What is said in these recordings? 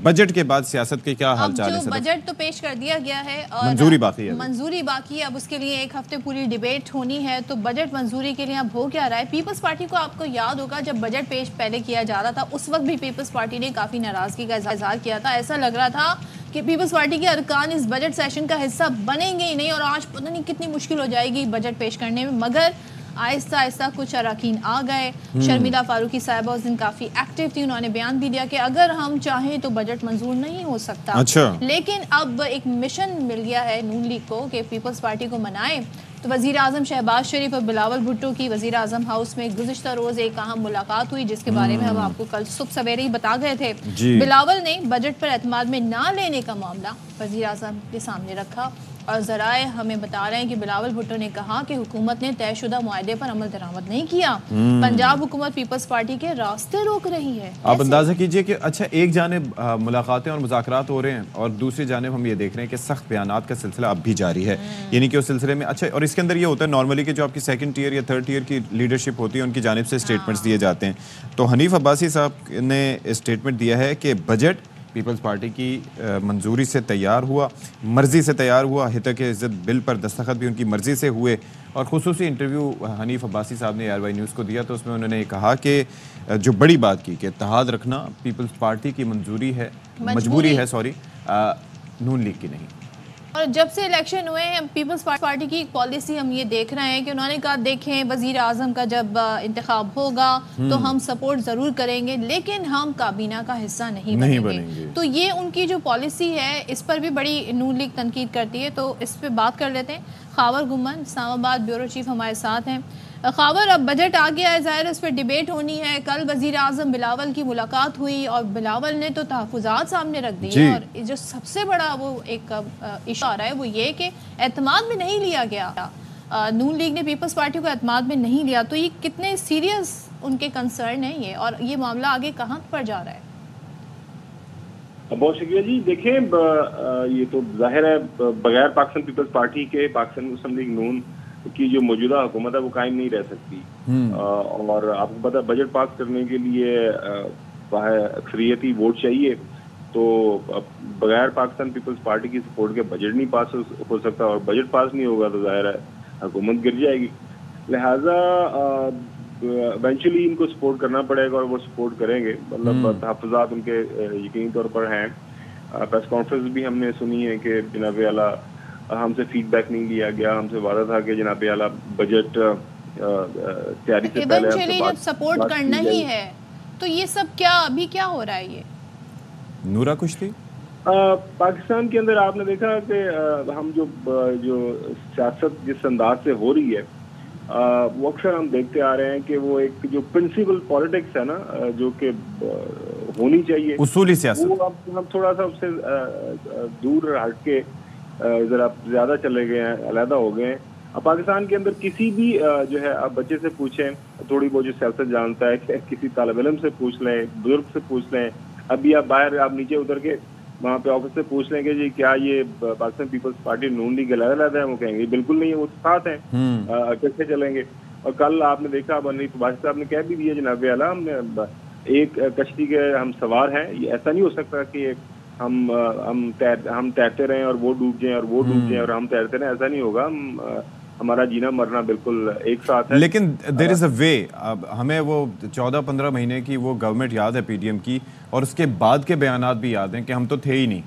Budget के बाद सियासत के क्या हाल चाल है? जो बजट तो पेश कर दिया गया है और मंजूरी बाकी है। मंजूरी बाकी है। अब उसके लिए एक हफ्ते पूरी डिबेट होनी है। तो बजट मंजूरी के लिए अब हो क्या रहा है? पीपल्स पार्टी को आपको याद होगा जब बजट पेश पहले किया जा रहा था उस वक्त भी पीपल्स पार्टी ने काफ़ी नाराज़गी का इजहार किया था। ऐसा लग रहा था कि पीपल्स पार्टी के अरकान इस बजट सेशन का हिस्सा बनेंगे ही नहीं और आज पता नहीं कितनी मुश्किल हो जाएगी बजट पेश करने में। मगर आहिस्ता आहिस्ता कुछ अरकान आ गए। शर्मिला फारूकी साहिबा उस दिन काफ़ी एक्टिव थी। उन्होंने बयान भी दिया कि अगर हम चाहें तो बजट मंजूर नहीं हो सकता। अच्छा। लेकिन अब एक मिशन मिल गया है नून लीग को कि पीपल्स पार्टी को मनाए। तो वज़ीर आज़म शहबाज शरीफ और बिलावल भुट्टो की वज़ीर आज़म हाउस में गुज़िश्ता रोज़ एक अहम मुलाकात हुई जिसके बारे में हम आपको कल सुबह सवेरे ही बता गए थे। बिलावल ने बजट पर एतमाद में ना लेने का मामला वज़ीर आज़म के सामने रखा और ज़राए हमें बता रहे हैं कि बिलावल भुट्टो ने कहा कि हुकूमत ने तयशुदा मुआहदे पर अमल दरामद नहीं किया। पंजाब हुकूमत पीपल्स पार्टी के रास्ते रोक रही है। आप अंदाजा कीजिए कि अच्छा एक जानिब मुलाकातें और मुज़ाकरात हो रहे हैं और दूसरी जानिब हम ये देख रहे हैं कि सख्त बयानात का सिलसिला अब भी जारी है। यानी कि उस सिलसिले में अच्छा और इसके अंदर ये होता है नॉर्मली कि जो आपकी सेकंड टीयर या थर्ड टीयर की लीडरशिप होती है उनकी जानिब से स्टेटमेंट्स दिए जाते हैं। तो हनीफ अब्बासी साहब ने स्टेटमेंट दिया है कि बजट पीपल्स पार्टी की मंजूरी से तैयार हुआ, मर्ज़ी से तैयार हुआ। हितक इज़्ज़त बिल पर दस्तखत भी उनकी मर्ज़ी से हुए। और खुसूसी इंटरव्यू हनीफ अब्बासी साहब ने ARY न्यूज़ को दिया तो उसमें उन्होंने ये कहा कि जो बड़ी बात की कि इत्तेहाद रखना पीपल्स पार्टी की मजबूरी है नून लीग की नहीं। और जब से इलेक्शन हुए हैं पीपल्स पार्टी की पॉलिसी हम ये देख रहे हैं कि उन्होंने कहा देखें वज़ीर आज़म का जब इंतखाब होगा तो हम सपोर्ट ज़रूर करेंगे लेकिन हम काबीना का हिस्सा नहीं बनेंगे। तो ये उनकी जो पॉलिसी है इस पर भी बड़ी नून लीग तनकीद करती है। तो इस पर बात कर लेते हैं। खावर गुमन इस्लामाबाद ब्यूरो चीफ हमारे साथ हैं। खावर, अब बजट आ गया है, ज़ाहिर उस पर डिबेट होनी है। कल वज़ीर आज़म बिलावल की मुलाकात हुई और बिलावल ने तो तहफ़्फ़ुज़ात सामने रख दिए और जो सबसे बड़ा वो एक इशू आ रहा है वो ये कि एतमाद में नहीं लिया गया। नून लीग ने पीपल्स पार्टी को एतमाद में नहीं लिया। तो ये कितने सीरियस उनके कंसर्न है ये और ये मामला आगे कहाँ पर जा रहा है? बहुत शुक्रिया जी। देखें ये तो जाहिर है बगैर पाकिस्तान पीपल्स पार्टी के पाकिस्तान मुस्लिम लीग नून की जो मौजूदा हुकूमत है वो कायम नहीं रह सकती। और आपको पता है बजट पास करने के लिए अक्सरियती वोट चाहिए। तो बगैर पाकिस्तान पीपल्स पार्टी की सपोर्ट के बजट नहीं पास हो सकता और बजट पास नहीं होगा तो जाहिर है हुकूमत गिर जाएगी। लिहाजा इवेंचुअली इनको सपोर्ट करना पड़ेगा और वो सपोर्ट करेंगे। मतलब तहफ़्फ़ुज़ात उनके यकीनी तौर पर हैं। प्रेस कॉन्फ्रेंस भी हमने सुनी है कि जनाब आला हमसे फीडबैक नहीं लिया गया। हमसे वादा था कि जनाब आला बजट तैयारी से पहले जब सपोर्ट करना ही है तो ये सब अभी क्या हो रहा है? ये नूरा कुछ थी पाकिस्तान के अंदर आपने देखा कि हम जो सियासत जिस अंदाज से हो रही है वो अक्सर हम देखते आ रहे हैं कि वो एक जो प्रिंसिपल पॉलिटिक्स है ना जो कि होनी चाहिए उसूली सियासत, वो अब हम थोड़ा सा उससे दूर हट के जरा ज्यादा चले गए हैं, अलहदा हो गए हैं। अब पाकिस्तान के अंदर किसी भी जो है आप बच्चे से पूछें, थोड़ी बहुत जो सियासत जानता है, किसी तालिब इल्म से पूछ लें, बुजुर्ग से पूछ लें, अभी आप बाहर आप नीचे उतर के वहाँ पे ऑफिस से पूछ लें कि जी क्या ये पाकिस्तान पीपल्स पार्टी नून लीग अलग है, वो कहेंगे बिल्कुल नहीं है, वो साथ हैं, कैसे चलेंगे। और कल आपने देखा हनीफ अब्बासी साहब ने कह भी दिया जनाब आला हमने एक कश्ती के हम सवार हैं, ये ऐसा नहीं हो सकता कि हम तैरते रहें और वो डूब जाएं और वो डूब जाएं और हम तैरते रहें, ऐसा नहीं होगा। हमारा जीना मरना बिल्कुल एक साथ है। लेकिन देयर इज़ अ वे। अब हमें वो 14-15 महीने की वो गवर्नमेंट याद है PDM की और उसके बाद के बयानात भी याद हैं कि हम तो थे ही नहीं।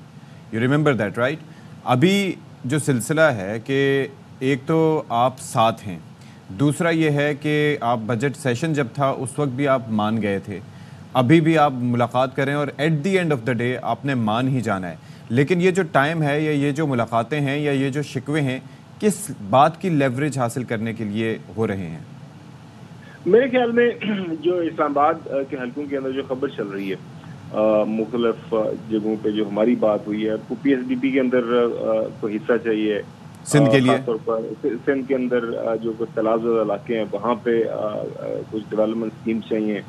You remember that right? अभी जो सिलसिला है कि एक तो आप साथ हैं, दूसरा ये है कि आप बजट सेशन जब था उस वक्त भी आप मान गए थे, अभी भी आप मुलाकात करें और at the end of the day आपने मान ही जाना है। लेकिन ये जो टाइम है या ये जो मुलाकातें हैं या ये जो शिकवे हैं किस बात की लेवरेज हासिल करने के लिए हो रहे हैं? मेरे ख्याल में जो इस्लामाबाद के हलकों के अंदर जो खबर चल रही है मुख्तलिफ जगहों पे जो हमारी बात हुई है, PSDP के अंदर को हिस्सा चाहिए सिंध के लिए, खासतौर पर सिंध के अंदर जो कुछ तलाज़ इलाके हैं वहाँ पे कुछ डेवलपमेंट स्कीम चाहिए।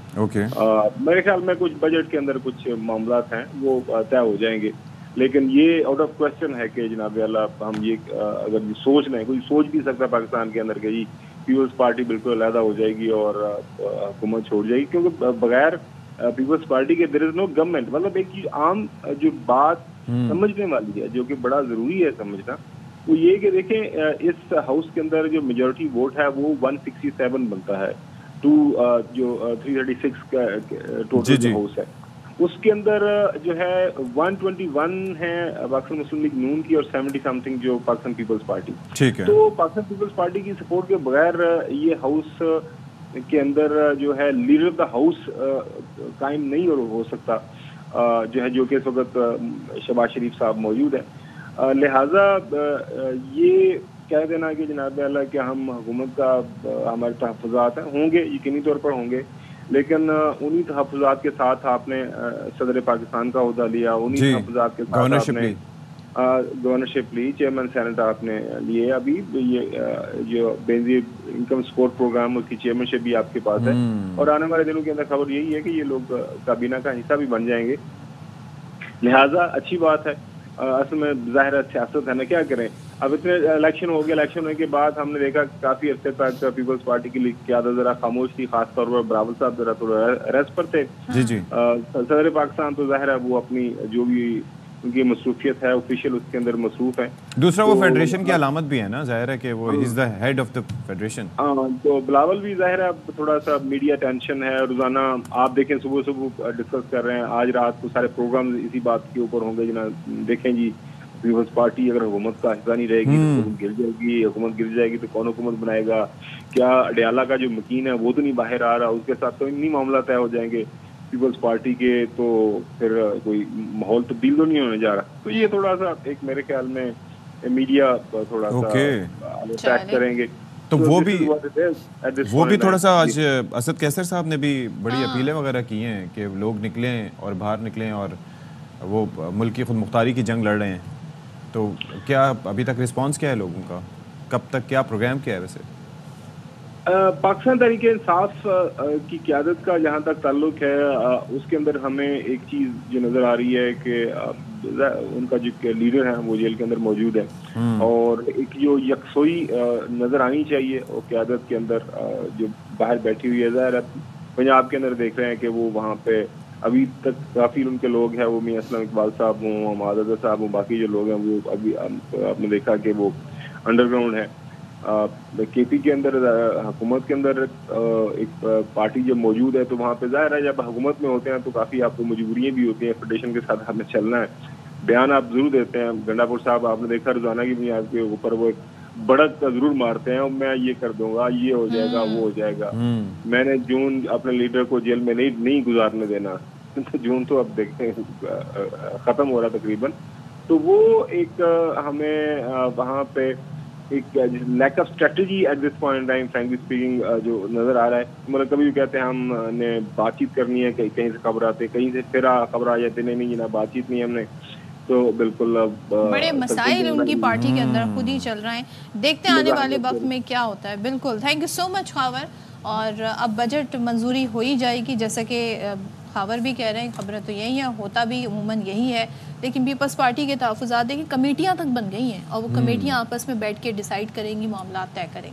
मेरे ख्याल में कुछ बजट के अंदर कुछ मामला हैं वो तय हो जाएंगे। लेकिन ये आउट ऑफ क्वेश्चन है कि जनाब आला हम ये अगर ये सोच लें, कोई सोच भी सकता है पाकिस्तान के अंदर कि जी पीपल्स पार्टी बिल्कुल अलहदा हो जाएगी और हुकूमत छोड़ जाएगी, क्योंकि बगैर पीपल्स पार्टी के देयर इज नो गवर्नमेंट, मतलब एक चीज आम जो बात समझने वाली है, जो कि बड़ा जरूरी है समझना, वो ये कि देखें इस हाउस के अंदर जो मेजोरिटी वोट है वो 167 बनता है टू जो 336 का टोटल जो हाउस है, उसके अंदर जो है 121 है पाकिस्तान मुस्लिम लीग नून की और 70 समथिंग जो पाकिस्तान पीपल्स पार्टी। ठीक है। तो पाकिस्तान पीपल्स पार्टी की सपोर्ट के बगैर ये हाउस के अंदर जो है लीडर ऑफ द हाउस कायम नहीं हो सकता, जो है, जो कि इस वक्त शहबाज शरीफ साहब मौजूद है। लिहाजा ये कह देना कि जनाब अल्लाह कि हम हुकूमत का हमारे तहफ़्फ़ुज़ात होंगे, यकीनी तौर पर होंगे, लेकिन उन्हीं तहफ़्फ़ुज़ात के साथ आपने सदर पाकिस्तान का ओहदा लिया, उन्हीं तहफ़्फ़ुज़ात के साथ आपने गवर्नरशिप ली, चेयरमैन सेनेट आपने लिए, अभी ये जो बेनजीर इनकम सपोर्ट प्रोग्राम उसकी चेयरमैनशिप भी आपके पास है, और आने वाले दिनों के अंदर खबर यही है कि ये लोग काबीना का हिस्सा भी बन जाएंगे। लिहाजा अच्छी बात है। असल में ज़ाहिर सियासत है ना, क्या करें। अब इतने इलेक्शन हो गया, इलेक्शन होने के बाद हमने देखा काफ़ी अर्से तक पीपल्स पार्टी की क़यादत ज़रा खामोश थी, खासतौर पर बिलावल साहब ज़रा थोड़ा रेस्ट पर थे। जी जी। सदर पाकिस्तान तो ज़ाहिर है वो अपनी जो भी उनकी मसरूफियत है ऑफिशियल उसके अंदर मसरूफ है। दूसरा वो फेडरेशन की अलामत भी है ना, जाहिर है कि वो is the head of the federation. तो बिलावल भी जाहिर है थोड़ा सा मीडिया टेंशन है, रोजाना आप देखें सुबह सुबह डिस्कस कर रहे हैं, आज रात को सारे प्रोग्राम इसी बात के ऊपर होंगे जना, देखें जी पीपल्स पार्टी अगर हुकूमत का हिस्सा नहीं रहेगी तो गिर जाएगी, हुकूमत गिर जाएगी तो कौन हुकूमत बनाएगा, क्या अडयाला का जो मकीन है वो तो नहीं बाहर आ रहा, उसके साथ तो इन्हीं मामला तय हो जाएंगे पीपल्स पार्टी के, तो फिर कोई माहौल तब्दील तो नहीं होने जा रहा। तो ये थोड़ा सा एक मेरे ख्याल में मीडिया थोड़ा सा अटैक करेंगे। तो वो भी थोड़ा सा आज असद कैसर साहब ने भी बड़ी अपीलें वगैरह की हैं कि लोग निकलें और बाहर निकलें और वो मुल्क की खुद मुख्तारी की जंग लड़ रहे हैं। तो क्या अभी तक रिस्पांस क्या है लोगों का, कब तक क्या प्रोग्राम क्या है? वैसे पाकिस्तान तहरीक इंसाफ की क़यादत का जहाँ तक ताल्लुक है, उसके अंदर हमें एक चीज़ जो नज़र आ रही है कि उनका जो लीडर है वो जेल के अंदर मौजूद है, और एक जो यकसोई नज़र आनी चाहिए वो क़यादत के अंदर जो बाहर बैठी हुई है। ज़ाहिर है पंजाब के अंदर देख रहे हैं कि वो वहाँ पे अभी तक काफ़ी उनके लोग हैं, वो मियां असलम इकबाल साहब हों, मादद साहब हों, बाकी जो लोग हैं वो अभी आपने देखा कि वो अंडरग्राउंड है। केपी के अंदर हुकूमत के अंदर एक पार्टी जब मौजूद है तो वहाँ पे ज़ाहिर है जब हुकूमत में होते हैं तो काफ़ी आपको मजबूरियाँ भी होती हैं, फेडरेशन के साथ आपने चलना है, बयान आप जरूर देते हैं। गंडापुर साहब आपने देखा रोजाना की बुनियाद के ऊपर वो एक बढ़त जरूर मारते हैं, और मैं ये कर दूंगा, ये हो जाएगा, वो हो जाएगा, मैंने जून अपने लीडर को जेल में नहीं गुजारने देना। तो जून तो अब देखते हैं खत्म हो रहा तकरीबन। तो वो एक हमें वहाँ पे एक lack of strategy at this point time frankly speaking जो नजर आ रहा है। मतलब कभी भी कहते हैं हमने बातचीत करनी है, कहीं से खबर आते, कहीं से फिर खबर आ जाती, नहीं जनाब बातचीत नहीं हमने, तो बिल्कुल बड़े मसाइल उनकी पार्टी के अंदर खुद ही चल रहे हैं। देखते हैं आने वाले वक्त में क्या होता है। बिल्कुल, thank you so much Khawar. और अब बजट मंजूरी हो ही जाएगी, जैसा कि खावर भी कह रहे हैं, खबरें तो यही है, होता भी उमूमन यही है, लेकिन पीपल्स पार्टी के तहफ़्फ़ुज़ात देखिए कमेटियाँ तक बन गई हैं और वो कमेटियाँ आपस में बैठ के डिसाइड करेंगी, मामला तय करेंगी।